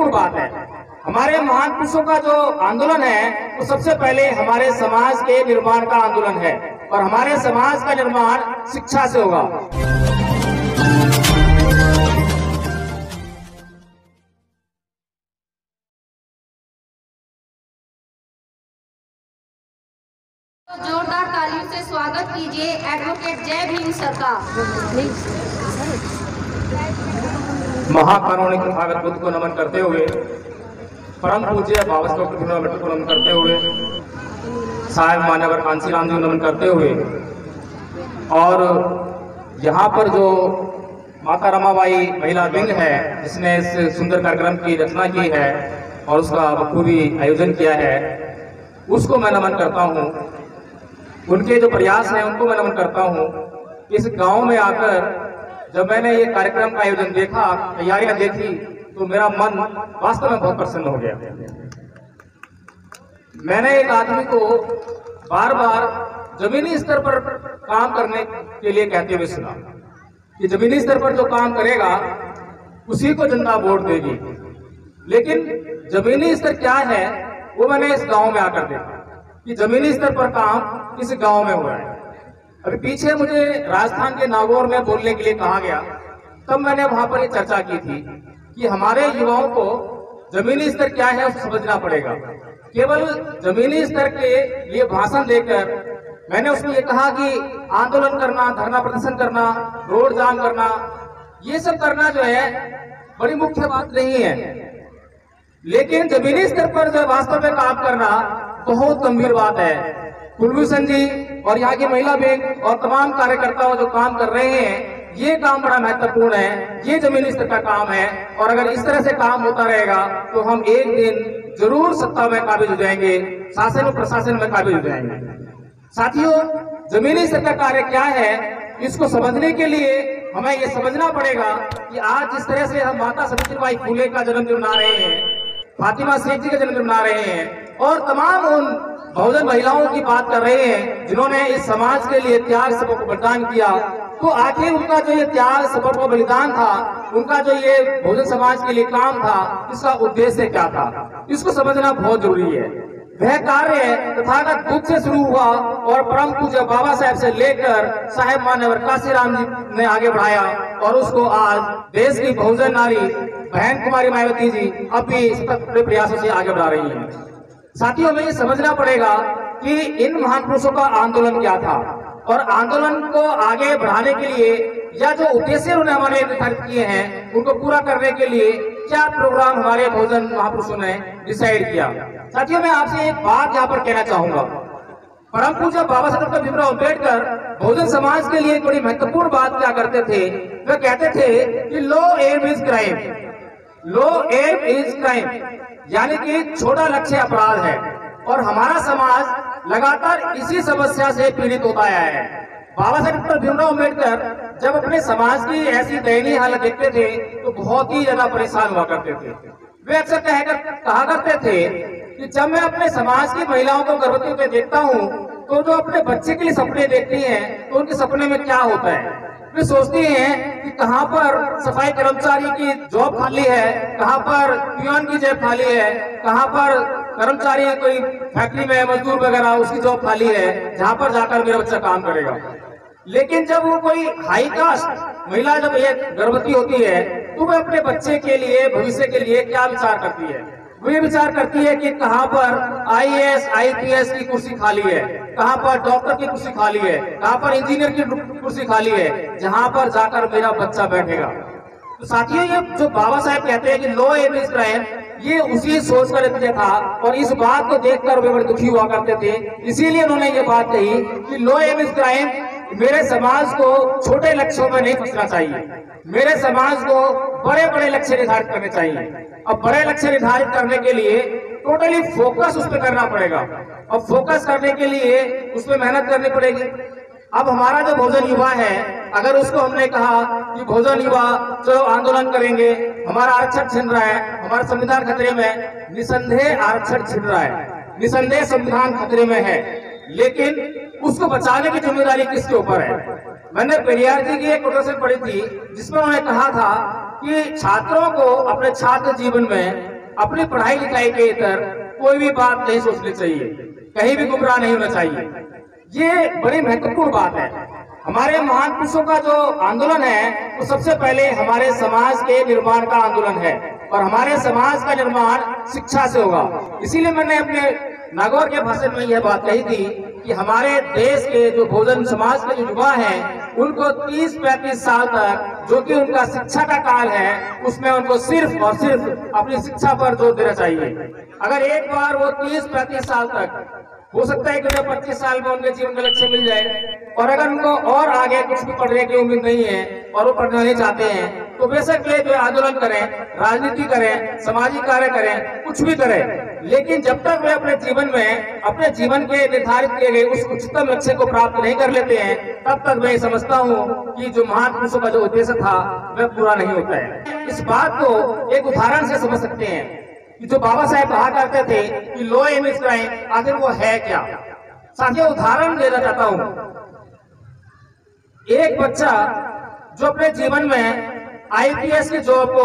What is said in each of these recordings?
महत्वपूर्ण बात है। हमारे महान पुरुषों का जो आंदोलन है वो सबसे पहले हमारे समाज के निर्माण का आंदोलन है और हमारे समाज का निर्माण शिक्षा से होगा। जोरदार तालियों से स्वागत कीजिए एडवोकेट जय भीम सर का। महाकारुणिक तथागत बुद्ध को नमन करते हुए, परम पूज्य बाबा साहेब डॉक्टर भीमराव अम्बेडकर को नमन करते हुए, साहेब मान्यवर कांशीराम जी को नमन करते हुए और यहाँ पर जो माता रमाबाई महिला विंग है जिसने इस सुंदर कार्यक्रम की रचना की है और उसका बखूबी आयोजन किया है, उसको मैं नमन करता हूँ। उनके जो प्रयास हैं उनको मैं नमन करता हूँ। इस गांव में आकर जब मैंने ये कार्यक्रम का आयोजन देखा, तैयारियां देखी, तो मेरा मन वास्तव में बहुत प्रसन्न हो गया। मैंने एक आदमी को बार बार जमीनी स्तर पर काम करने के लिए कहते हुए सुना कि जमीनी स्तर पर जो काम करेगा उसी को जनता वोट देगी। लेकिन जमीनी स्तर क्या है वो मैंने इस गांव में आकर देखा कि जमीनी स्तर पर काम इस गांव में हो रहा है। अभी पीछे मुझे राजस्थान के नागौर में बोलने के लिए कहा गया, तब मैंने वहां पर ये चर्चा की थी कि हमारे युवाओं को जमीनी स्तर क्या है उसको समझना पड़ेगा। केवल जमीनी स्तर के लिए भाषण देकर मैंने उसमें ये कहा कि आंदोलन करना, धरना प्रदर्शन करना, रोड जाम करना, ये सब करना जो है बड़ी मुख्य बात नहीं है, लेकिन जमीनी स्तर पर जो वास्तव में काम करना बहुत गंभीर बात है। कुलभूषण जी और यहाँ की महिला विंग और तमाम कार्यकर्ता जो काम कर रहे हैं, ये काम बड़ा महत्वपूर्ण है, ये जमीनी स्तर का काम है। और अगर इस तरह से काम होता रहेगा तो हम एक दिन जरूर सत्ता में काबिज हो जाएंगे, शासन और प्रशासन में काबिज हो जाएंगे। साथियों, जमीनी स्तर का कार्य क्या है इसको समझने के लिए हमें ये समझना पड़ेगा कि आज जिस तरह से हम माता सावित्रीबाई फुले का जन्मदिन मना रहे हैं, फातिमा शेख जी का जन्मदिन मना रहे हैं और तमाम उन बहुजन महिलाओं की बात कर रहे हैं जिन्होंने इस समाज के लिए त्याग सबक को बलिदान किया, तो आखिर उनका जो ये त्याग सबक को बलिदान था, उनका जो ये बहुजन समाज के लिए काम था, इसका उद्देश्य क्या था, इसको समझना बहुत जरूरी है। वह कार्य तथागत बुद्ध से शुरू हुआ और परम पूज्य बाबा साहेब से लेकर साहेब मान्यवर कांशीराम जी ने आगे बढ़ाया और उसको आज देश की बहुजन नारी बहन कुमारी मायावती जी अब भी सतत प्रयासों से आगे बढ़ा रही है। साथियों, हमें ये समझना पड़ेगा कि इन महान पुरुषों का आंदोलन क्या था और आंदोलन को आगे बढ़ाने के लिए या जो उद्देश्य उन्होंने हमारे निर्धारित किए हैं उनको पूरा करने के लिए क्या प्रोग्राम हमारे बहुजन महापुरुषों ने डिसाइड किया। साथियों, मैं आपसे एक बात यहाँ पर कहना चाहूंगा। परम पूज्य बाबा साहेब डॉक्टर भीमराव अम्बेडकर बहुजन समाज के लिए एक बड़ी महत्वपूर्ण बात क्या करते थे, वे कहते थे कि low aim is crime, low aim is crime, यानी कि छोटा लक्ष्य अपराध है। और हमारा समाज लगातार इसी समस्या से पीड़ित होता आया है। बाबा साहेब डॉक्टर भीमराव अम्बेडकर जब अपने समाज की ऐसी दयनीय हालत देखते थे तो बहुत ही ज्यादा परेशान हुआ करते थे। वे अक्सर कहा करते थे कि जब मैं अपने समाज की महिलाओं को गर्भवती होते देखता हूँ तो जो अपने बच्चे के लिए सपने देखती हैं तो उनके सपने में क्या होता है, वे सोचती हैं कि कहाँ पर सफाई कर्मचारी की जॉब खाली है, कहाँ पर पियोन की जॉब खाली है, कहाँ पर कर्मचारी कोई फैक्ट्री में मजदूर वगैरह उसकी जॉब खाली है जहाँ पर जाकर मेरा बच्चा काम करेगा। लेकिन जब वो कोई हाई कास्ट महिला जब ये गर्भवती होती है तो वह अपने बच्चे के लिए, भविष्य के लिए क्या विचार करती है? वो ये विचार करती है कि कहाँ पर आईएएस आईपीएस की कुर्सी खाली है, कहाँ पर डॉक्टर की कुर्सी खाली है, कहाँ पर इंजीनियर की कुर्सी खाली है, जहाँ पर जाकर मेरा बच्चा बैठेगा। तो साथियों, ये जो बाबा साहेब कहते हैं कि लो एम इज क्राइम, ये उसी सोच का नतीजा था और इस बात को देखकर वे बड़े दुखी हुआ करते थे। इसीलिए उन्होंने ये बात कही कि लो एम इज क्राइम, मेरे समाज को छोटे लक्ष्यों में नहीं फंसना चाहिए, मेरे समाज को बड़े बड़े लक्ष्य निर्धारित करने चाहिए। अब बड़े लक्ष्य निर्धारित करने के लिए टोटली फोकस उस पर करना पड़ेगा और फोकस करने के लिए उस पर मेहनत करनी पड़ेगी। अब हमारा जो बहुजन युवा है, अगर उसको हमने कहा कि बहुजन युवा चलो आंदोलन करेंगे, हमारा आरक्षण छिन रहा है, हमारा संविधान खतरे में, निसंदेह आरक्षण छिन रहा है, निसंदेह संविधान खतरे में है, लेकिन उसको बचाने की जिम्मेदारी किसके ऊपर है? मैंने पेरियार जी की एक कोटेशन पढ़ी थी जिसमें उन्होंने कहा था कि छात्रों को अपने छात्र जीवन में अपनी पढ़ाई लिखाई के इतर कोई भी बात नहीं सोचनी चाहिए, कहीं भी गुमराह नहीं होना चाहिए। ये बड़ी महत्वपूर्ण बात है। हमारे महान पुरुषों का जो आंदोलन है वो सबसे पहले हमारे समाज के निर्माण का आंदोलन है और हमारे समाज का निर्माण शिक्षा से होगा। इसीलिए मैंने अपने नागौर के भाषण में यह बात कही थी कि हमारे देश के जो बहुजन समाज के जो युवा हैं उनको 30-35 साल तक जो कि उनका शिक्षा का काल है उसमें उनको सिर्फ और सिर्फ अपनी शिक्षा पर जोर देना चाहिए। अगर एक बार वो 30-35 साल तक, हो सकता है कि उन्हें 25 साल में उनके जीवन का लक्ष्य मिल जाए और अगर उनको और आगे कुछ भी पढ़ने की उम्मीद नहीं है और वो पढ़ना नहीं चाहते हैं तो बेशक वे जो आंदोलन करें, राजनीति करें, सामाजिक कार्य करें, कुछ भी करें, लेकिन जब तक वे अपने जीवन में अपने जीवन के निर्धारित किए गए उस उच्चतम लक्ष्य को प्राप्त नहीं कर लेते हैं तब तक मैं समझता हूँ कि जो महान पुरुषों का जो उद्देश्य था वह पूरा नहीं होता है। इस बात को एक उदाहरण से समझ सकते हैं कि जो बाबा साहेब कहा करते थे कि लो इमेज क्राइम आखिर वो है क्या। साथियों, उदाहरण देना चाहता हूं। एक बच्चा जो अपने जीवन में आईपीएस की जॉब को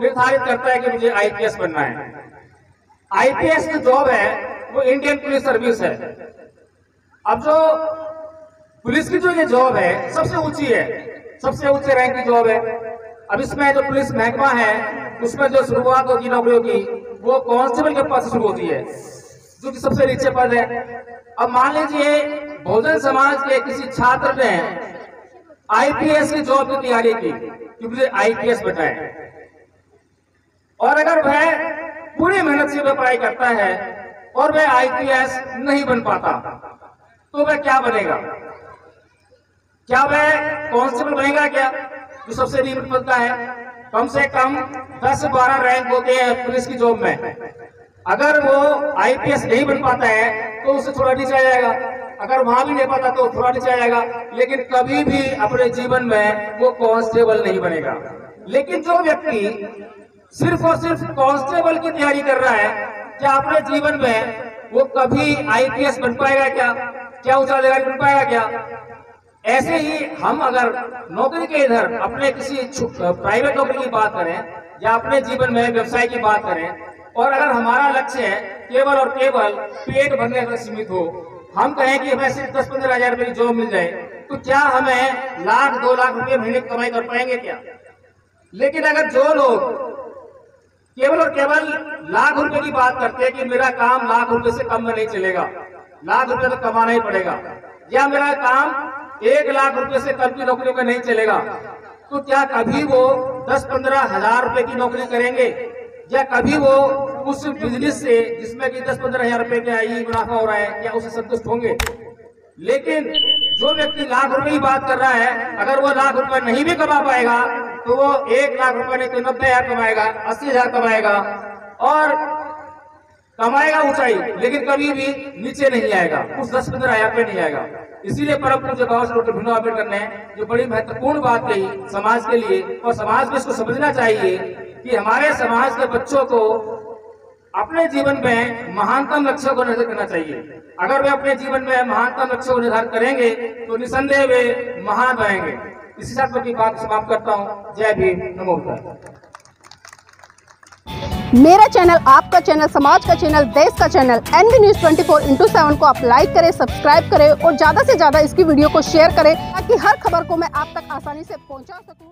निर्धारित करता है कि मुझे आईपीएस बनना है। आईपीएस की जॉब है वो इंडियन पुलिस सर्विस है। अब जो पुलिस की जो ये जॉब है सबसे ऊंची है, सबसे ऊंचे रैंक की जॉब है। अब इसमें जो पुलिस महकमा है उसमें जो शुरुआत होगी नौकरियों की वो कांस्टेबल के पद से शुरू होती है जो कि सबसे नीचे पद है। अब मान लीजिए बहुजन समाज के किसी छात्र ने आईपीएस की जॉब की तैयारी की कि मुझे आईपीएस बनना है और अगर वह पूरी मेहनत से वह पढ़ाई करता है और वह आईपीएस नहीं बन पाता तो वह क्या बनेगा? क्या वह कांस्टेबल बनेगा क्या, जो सबसे निम्न पद का है? कम से कम 10-12 रैंक होते हैं पुलिस की जॉब में। अगर वो आईपीएस नहीं बन पाता है तो उससे थोड़ा नीचे आ जाएगा, अगर वहां भी नहीं पाता तो थोड़ा नीचे आ जाएगा, लेकिन कभी भी अपने जीवन में वो कांस्टेबल नहीं बनेगा। लेकिन जो व्यक्ति सिर्फ और सिर्फ कांस्टेबल की तैयारी कर रहा है, क्या अपने जीवन में वो कभी आईपीएस बन पाएगा क्या? क्या उच्च अधिकारी बन पाएगा क्या? ऐसे ही हम अगर नौकरी के इधर अपने किसी प्राइवेट नौकरी की बात करें या अपने जीवन में व्यवसाय की बात करें और अगर हमारा लक्ष्य है केवल और केवल पेट भरने तक सीमित हो, हम कहें कि हमें सिर्फ 10-15 हजार रुपए की जॉब मिल जाए तो क्या हमें 1-2 लाख रुपए महीने की कमाई कर पाएंगे क्या? लेकिन अगर जो लोग केवल और केवल लाख रुपए की बात करते हैं कि मेरा काम लाख रुपए से कम में नहीं चलेगा, लाख रुपए तो कमाना ही पड़ेगा, या मेरा काम 1 लाख रुपए से कम की नौकरियों में नहीं चलेगा, तो क्या कभी वो 10-15 हजार रुपए की नौकरी करेंगे या कभी वो उस बिजनेस से जिसमें कि 10-15 हजार रुपए का ही मुनाफा हो रहा है क्या उससे संतुष्ट होंगे? लेकिन जो व्यक्ति लाख रुपए की बात कर रहा है अगर वो लाख रुपए नहीं भी कमा पाएगा तो वो 1 लाख रुपए नहीं तो 90 हजार कमाएगा, 80 हजार कमाएगा और कमाएगा ऊंचाई, लेकिन कभी भी नीचे नहीं आएगा, उस 10-15 हजार पे नहीं आएगा। इसीलिए परम पूज्य बाबा साहेब डॉक्टर भीमराव अम्बेडकर ने जो बड़ी महत्वपूर्ण बात कही समाज के लिए, और समाज में इसको समझना चाहिए कि हमारे समाज के बच्चों को अपने जीवन में महानतम लक्ष्यों को निर्धारित करना चाहिए। अगर वे अपने जीवन में महानतम लक्ष्यों को निर्धारित करेंगे तो निसंदेह वे महान बनेंगे। इसी साथ मैं बात समाप्त करता हूँ। जय भीम, नमो बुद्धाय। मेरा चैनल, आपका चैनल, समाज का चैनल, देश का चैनल NB News 24/7 को आप लाइक करें, सब्सक्राइब करें और ज़्यादा से ज़्यादा इसकी वीडियो को शेयर करें ताकि हर खबर को मैं आप तक आसानी से पहुंचा सकूं।